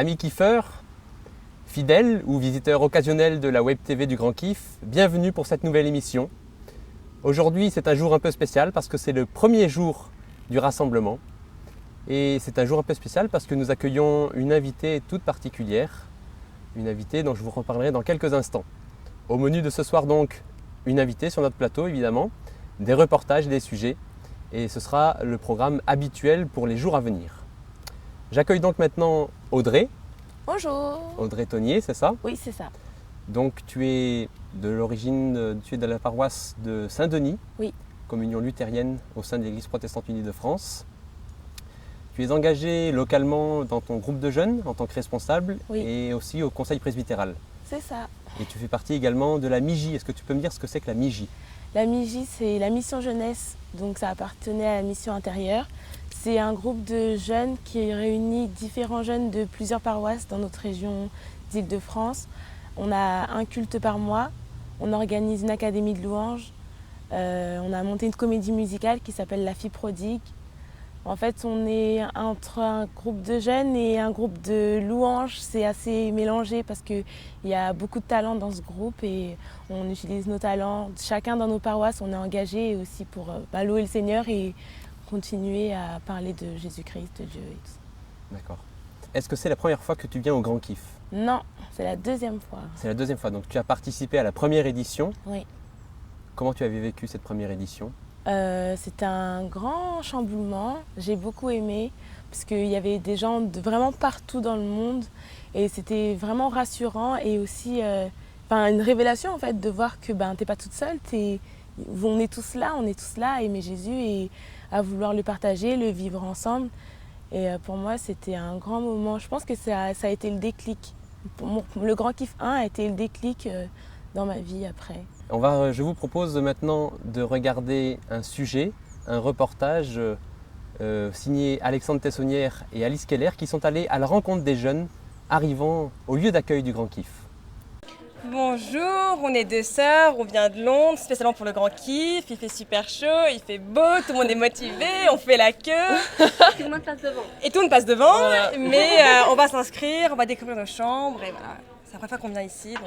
Amis kiffeurs, fidèles ou visiteurs occasionnels de la Web TV du Grand Kiff, bienvenue pour cette nouvelle émission. Aujourd'hui, c'est un jour un peu spécial parce que c'est le premier jour du rassemblement. Et c'est un jour un peu spécial parce que nous accueillons une invitée toute particulière, une invitée dont je vous reparlerai dans quelques instants. Au menu de ce soir donc, une invitée sur notre plateau évidemment, des reportages et des sujets, et ce sera le programme habituel pour les jours à venir. J'accueille donc maintenant Audrey. Bonjour. Audrey Tonnier, c'est ça? Oui, c'est ça. Donc tu es de l'origine, tu es de la paroisse de Saint-Denis, Oui. communion luthérienne au sein de l'Église protestante unie de France. Tu es engagée localement dans ton groupe de jeunes en tant que responsable, Oui. et aussi au conseil presbytéral. C'est ça. Et tu fais partie également de la MIJ. Est-ce que tu peux me dire ce que c'est que la MIJ? La MIJ, c'est la mission jeunesse, donc ça appartenait à la mission intérieure. C'est un groupe de jeunes qui réunit différents jeunes de plusieurs paroisses dans notre région d'Île-de-France. On a un culte par mois, on organise une académie de louanges, on a monté une comédie musicale qui s'appelle La Fille Prodigue. En fait, on est entre un groupe de jeunes et un groupe de louanges. C'est assez mélangé parce qu'il y a beaucoup de talents dans ce groupe et on utilise nos talents. Chacun dans nos paroisses, on est engagé aussi pour louer le Seigneur et continuer à parler de Jésus-Christ, de Dieu et tout ça. D'accord. Est-ce que c'est la première fois que tu viens au Grand Kiff? Non, c'est la deuxième fois. C'est la deuxième fois. Donc tu as participé à la première édition. Oui. Comment tu avais vécu cette première édition? C'était un grand chamboulement, j'ai beaucoup aimé parce qu'il y avait des gens de vraiment partout dans le monde et c'était vraiment rassurant et aussi une révélation en fait de voir que t'es pas toute seule, on est tous là à aimer Jésus et à vouloir le partager, le vivre ensemble. Et pour moi c'était un grand moment, je pense que ça a été le déclic. Le Grand Kiff 1 a été le déclic dans ma vie après. Je vous propose maintenant de regarder un sujet, un reportage signé Alexandre Tessonnière et Alice Keller qui sont allés à la rencontre des jeunes arrivant au lieu d'accueil du Grand Kiff. Bonjour, on est deux sœurs, on vient de Londres, spécialement pour le Grand Kiff. Il fait super chaud, il fait beau, tout le monde est motivé, on fait la queue. Tout le monde passe devant. Et tout le monde passe devant, Voilà. mais on va s'inscrire, on va découvrir nos chambres et voilà. C'est la première fois qu'on vient ici, donc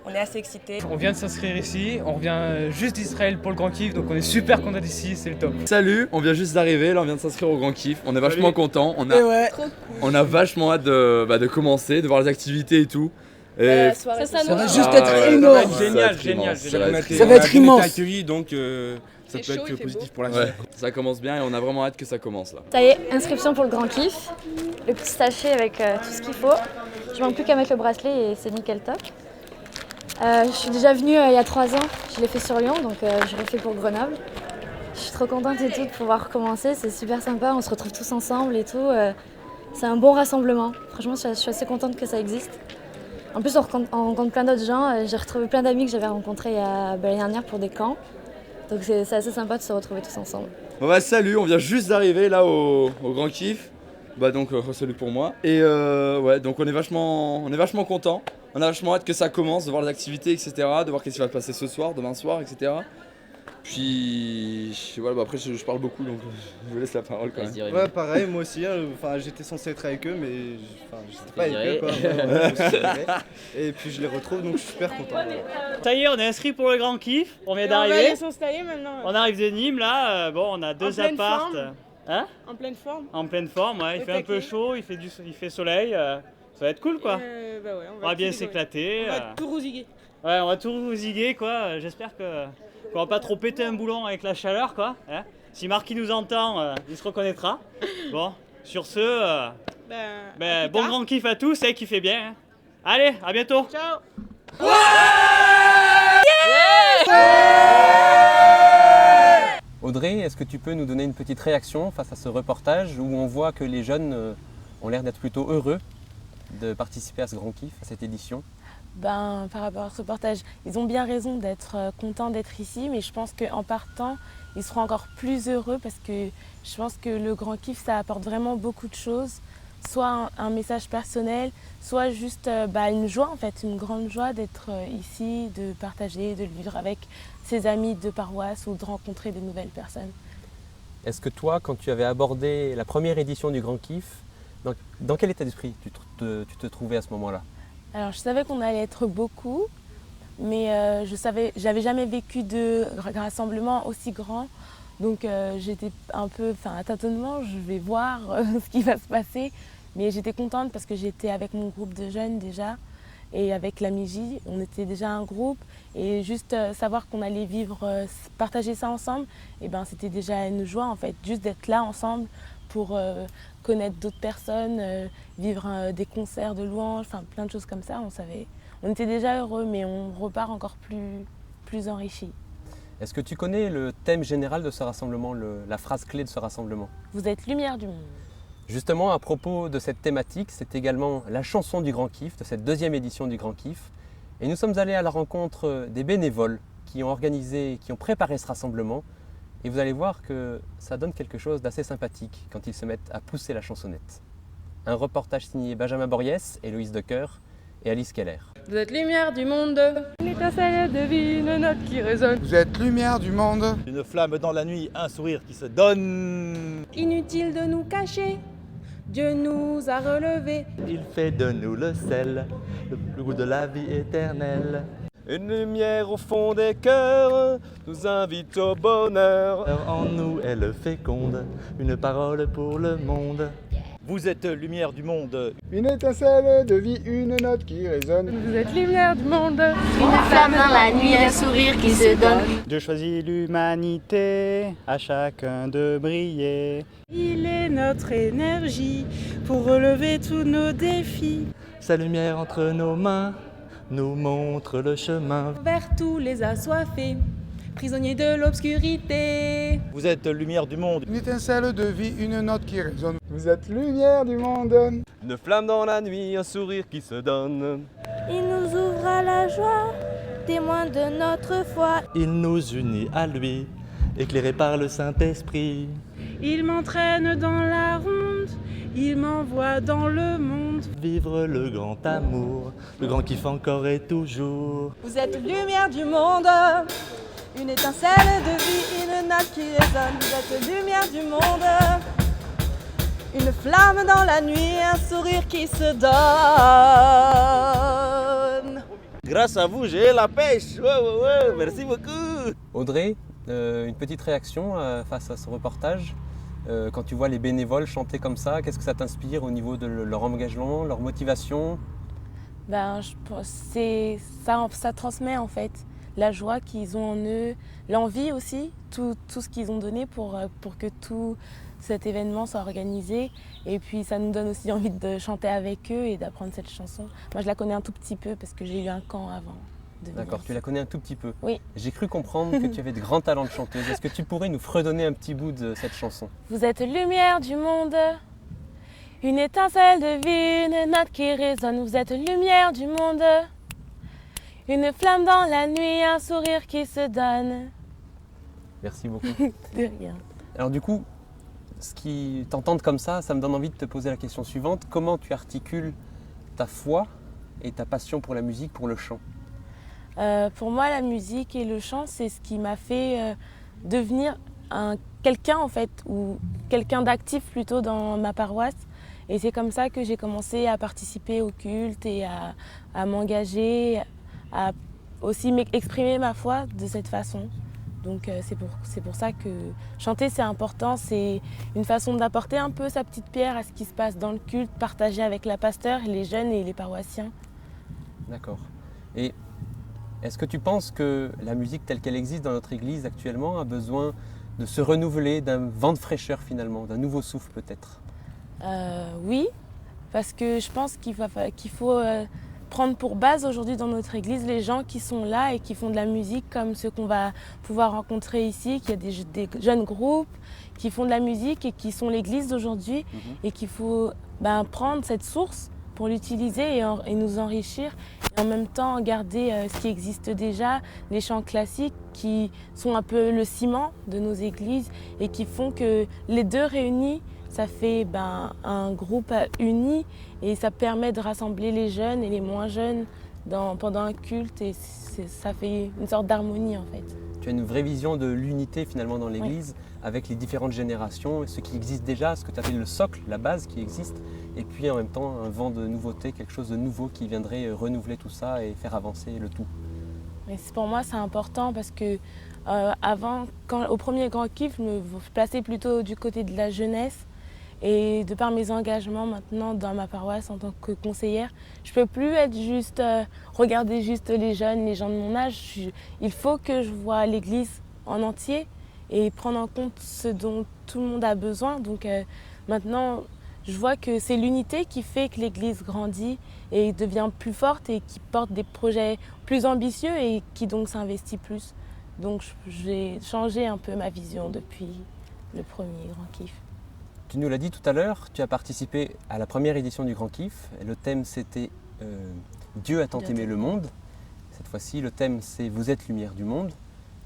on est assez excités. On vient de s'inscrire ici, on revient juste d'Israël pour le Grand Kiff, donc on est super content d'ici, c'est le top. Salut, on vient juste d'arriver, là on vient de s'inscrire au Grand Kiff, on est vachement Salut. contents, Trop cool. on a vachement hâte de commencer, de voir les activités et tout. Et Ça va nous juste Ah, être ouais, énorme. ça va Génial, être génial, immense, génial. Ça va être immense. accueillis, donc ça peut chaud, il être fait positif beau. pour la ouais, suite. ça commence bien et on a vraiment hâte que ça commence là. Ça y est, inscription pour le Grand Kiff. Le petit sachet avec tout ce qu'il faut. Je manque plus qu'à mettre le bracelet et c'est nickel top. Je suis déjà venue il y a 3 ans. Je l'ai fait sur Lyon, donc je l'ai fait pour Grenoble. Je suis trop contente et tout de pouvoir recommencer. C'est super sympa, on se retrouve tous ensemble et tout. C'est un bon rassemblement. Franchement, je suis assez contente que ça existe. En plus, on rencontre plein d'autres gens. J'ai retrouvé plein d'amis que j'avais rencontrés l'année dernière pour des camps. Donc c'est assez sympa de se retrouver tous ensemble. Bon bah salut, on vient juste d'arriver là au Grand Kiff. Bah donc salut pour moi. Et ouais, donc on est vachement contents. On a vachement hâte que ça commence, de voir les activités, etc. De voir qu'est-ce qui va se passer ce soir, demain soir, etc. Puis voilà, bah après je parle beaucoup donc je vous laisse la parole quand même. Ouais, pareil, moi aussi. J'étais censé être avec eux, mais j'étais pas avec eux. Quoi. Je me suis viré. Et puis je les retrouve, donc je suis super content. Ça y est, on est inscrit pour le Grand Kiff, on vient On va d'arriver. aller s'installer maintenant. On arrive de Nîmes là, on a deux pleine apparts. forme. Hein? En pleine forme. En pleine forme, ouais, il Au fait un peu taquet. chaud, il fait soleil, ça va être cool quoi. Bah ouais, On va bien tout rigoler. s'éclater. On va tout rousiguer. Ouais, on va tout ziguer quoi. J'espère qu'on va pas trop péter un boulon avec la chaleur quoi. Hein, si Marquis nous entend, il se reconnaîtra. Bon, sur ce, À plus bon tard. Grand Kiff à tous, kiffez bien. Hein. Allez, à bientôt. Ciao. Audrey, est-ce que tu peux nous donner une petite réaction face à ce reportage où on voit que les jeunes ont l'air d'être plutôt heureux de participer à ce Grand Kiff, à cette édition? Par rapport à ce reportage, ils ont bien raison d'être contents d'être ici, mais je pense qu'en partant, ils seront encore plus heureux parce que je pense que le Grand Kiff, ça apporte vraiment beaucoup de choses. Soit un message personnel, soit juste une joie en fait, une grande joie d'être ici, de partager, de le vivre avec ses amis de paroisse ou de rencontrer de nouvelles personnes. Est-ce que toi, quand tu avais abordé la première édition du Grand Kiff, Donc, dans quel état d'esprit tu te trouvais à ce moment-là? Alors je savais qu'on allait être beaucoup, mais j'avais jamais vécu de rassemblement aussi grand. Donc j'étais un peu à tâtonnement, je vais voir ce qui va se passer. Mais j'étais contente parce que j'étais avec mon groupe de jeunes déjà et avec la MIJ, on était déjà un groupe. Et juste savoir qu'on allait partager ça ensemble, et ben, c'était déjà une joie en fait, juste d'être là ensemble pour connaître d'autres personnes, vivre des concerts de louanges, enfin plein de choses comme ça. On était déjà heureux, mais on repart encore plus enrichi. Est-ce que tu connais le thème général de ce rassemblement, la phrase clé de ce rassemblement? Vous êtes lumière du monde. Justement, à propos de cette thématique, c'est également la chanson du Grand Kiff, de cette deuxième édition du Grand Kiff. Et nous sommes allés à la rencontre des bénévoles qui ont préparé ce rassemblement. Et vous allez voir que ça donne quelque chose d'assez sympathique quand ils se mettent à pousser la chansonnette. Un reportage signé Benjamin Borriès, Héloïse Decoeur et Alice Keller. Vous êtes lumière du monde, une étincelle de vie, une note qui résonne. Vous êtes lumière du monde, une flamme dans la nuit, un sourire qui se donne. Inutile de nous cacher, Dieu nous a relevés. Il fait de nous le sel, le goût de la vie éternelle. Une lumière au fond des cœurs nous invite au bonheur. En nous elle féconde, une parole pour le monde. Vous êtes lumière du monde. Une étincelle de vie, une note qui résonne. Vous êtes lumière du monde. Une flamme dans la nuit, un sourire qui se donne. Dieu choisit l'humanité, à chacun de briller. Il est notre énergie pour relever tous nos défis. Sa lumière entre nos mains nous montre le chemin. Vers tous les assoiffés, prisonniers de l'obscurité. Vous êtes lumière du monde. Une étincelle de vie, une note qui résonne. Vous êtes lumière du monde. Une flamme dans la nuit, un sourire qui se donne. Il nous ouvre à la joie, témoin de notre foi. Il nous unit à lui, éclairé par le Saint-Esprit. Il m'entraîne dans la ronde, il m'envoie dans le monde. Vivre le grand amour, le grand kiff encore et toujours. Vous êtes lumière du monde, une étincelle de vie, une note qui résonne. Vous êtes lumière du monde, une flamme dans la nuit, un sourire qui se donne. Grâce à vous, j'ai la pêche. Ouais, merci beaucoup. Audrey, une petite réaction face à ce reportage. Quand tu vois les bénévoles chanter comme ça, qu'est-ce que ça t'inspire au niveau de leur engagement, leur motivation? Je pense que ça transmet en fait la joie qu'ils ont en eux, l'envie aussi, tout ce qu'ils ont donné pour que tout cet événement soit organisé. Et puis ça nous donne aussi envie de chanter avec eux et d'apprendre cette chanson. Moi je la connais un tout petit peu parce que j'ai eu un camp avant. D'accord, tu la connais un tout petit peu. Oui. J'ai cru comprendre que tu avais de grands talents de chanteuse. Est-ce que tu pourrais nous fredonner un petit bout de cette chanson? Vous êtes lumière du monde, une étincelle de vie, une note qui résonne. Vous êtes lumière du monde, une flamme dans la nuit, un sourire qui se donne. Merci beaucoup. De rien. Alors du coup, t'entendre comme ça me donne envie de te poser la question suivante. Comment tu articules ta foi et ta passion pour la musique, pour le chant? Pour moi, la musique et le chant, c'est ce qui m'a fait devenir quelqu'un en fait, ou quelqu'un d'actif plutôt dans ma paroisse. Et c'est comme ça que j'ai commencé à participer au culte et à m'engager, à aussi exprimer ma foi de cette façon. Donc c'est pour ça que chanter c'est important, c'est une façon d'apporter un peu sa petite pierre à ce qui se passe dans le culte, partager avec la pasteur, les jeunes et les paroissiens. D'accord. Et est-ce que tu penses que la musique telle qu'elle existe dans notre église actuellement a besoin de se renouveler, d'un vent de fraîcheur finalement, d'un nouveau souffle peut-être? Oui, parce que je pense qu'il faut prendre pour base aujourd'hui dans notre église les gens qui sont là et qui font de la musique comme ceux qu'on va pouvoir rencontrer ici, qu'il y a des jeunes groupes qui font de la musique et qui sont l'église d'aujourd'hui et qu'il faut prendre cette source pour l'utiliser et nous enrichir et en même temps garder ce qui existe déjà, les chants classiques qui sont un peu le ciment de nos églises et qui font que les deux réunis, ça fait un groupe uni et ça permet de rassembler les jeunes et les moins jeunes pendant un culte et ça fait une sorte d'harmonie en fait. tu as une vraie vision de l'unité finalement dans l'Église, avec les différentes générations, ce qui existe déjà, ce que tu appelles le socle, la base qui existe, et puis en même temps un vent de nouveauté, quelque chose de nouveau qui viendrait renouveler tout ça et faire avancer le tout. Mais pour moi, c'est important parce que avant, au premier Grand Kiff, je me plaçais plutôt du côté de la jeunesse. Et de par mes engagements maintenant dans ma paroisse en tant que conseillère, je ne peux plus être juste, regarder juste les jeunes, les gens de mon âge. Il faut que je vois l'Église en entier et prendre en compte ce dont tout le monde a besoin. Donc maintenant, je vois que c'est l'unité qui fait que l'Église grandit et devient plus forte et qui porte des projets plus ambitieux et qui donc s'investit plus. Donc j'ai changé un peu ma vision depuis le premier Grand Kiff. Tu nous l'as dit tout à l'heure, tu as participé à la première édition du Grand Kiff. Le thème c'était Dieu a tant aimé le monde. Cette fois-ci, le thème c'est Vous êtes lumière du monde.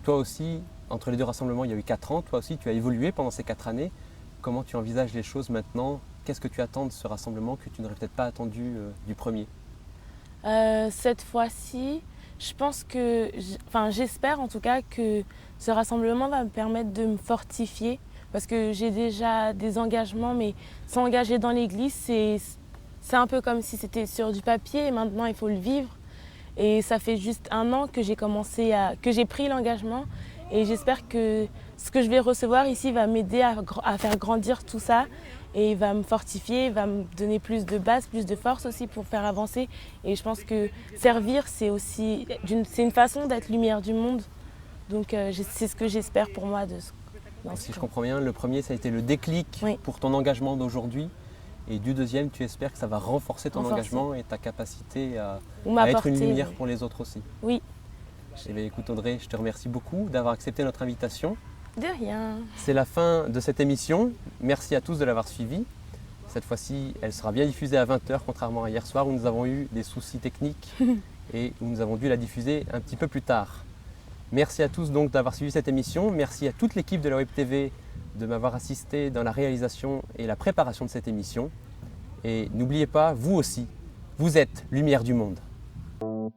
Toi aussi, entre les deux rassemblements, il y a eu 4 ans. Toi aussi, tu as évolué pendant ces 4 années. Comment tu envisages les choses maintenant? Qu'est-ce que tu attends de ce rassemblement que tu n'aurais peut-être pas attendu du premier? Cette fois-ci, je pense que, j'espère en tout cas que ce rassemblement va me permettre de me fortifier. Parce que j'ai déjà des engagements, mais s'engager dans l'Église, c'est un peu comme si c'était sur du papier et maintenant il faut le vivre. Et ça fait juste 1 an que j'ai pris l'engagement et j'espère que ce que je vais recevoir ici va m'aider à faire grandir tout ça et va me fortifier, va me donner plus de base, plus de force aussi pour faire avancer. Et je pense que servir, c'est une façon d'être lumière du monde. Donc c'est ce que j'espère pour moi de ce. Si je comprends bien, le premier, ça a été le déclic pour ton engagement d'aujourd'hui. Et du deuxième, tu espères que ça va renforcer ton engagement et ta capacité à être une lumière pour les autres aussi. Oui. Eh bien, écoute Audrey, je te remercie beaucoup d'avoir accepté notre invitation. De rien. C'est la fin de cette émission. Merci à tous de l'avoir suivie. Cette fois-ci, elle sera bien diffusée à 20 h, contrairement à hier soir où nous avons eu des soucis techniques et où nous avons dû la diffuser un petit peu plus tard. Merci à tous donc d'avoir suivi cette émission. Merci à toute l'équipe de la Web TV de m'avoir assisté dans la réalisation et la préparation de cette émission. Et n'oubliez pas, vous aussi, vous êtes lumière du monde. Vous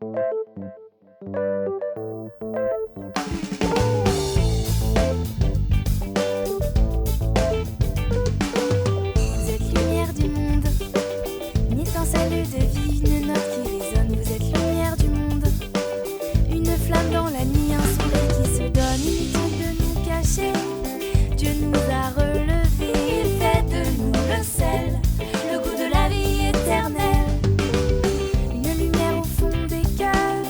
êtes lumière du monde, une étincelle de vie, une note qui résonne. Vous êtes lumière du monde, une flamme dans la nuit, un sourire qui se donne. Inutile de nous cacher, Dieu nous a relevés, il fait de nous le sel, le goût de la vie éternelle. Une lumière au fond des cœurs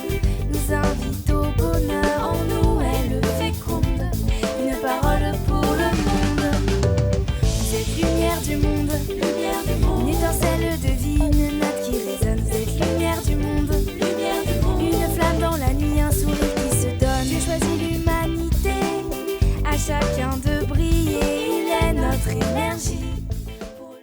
nous invite au bonheur, en nous elle féconde, une parole pour le monde. Vous êtes lumière du monde, une étincelle de vie, une note qui résonne. Vous êtes lumière du monde, une flamme dans la nuit, un sourire qui se donne. Dieu choisit l'humanité, à chacun de briller, il est notre énergie.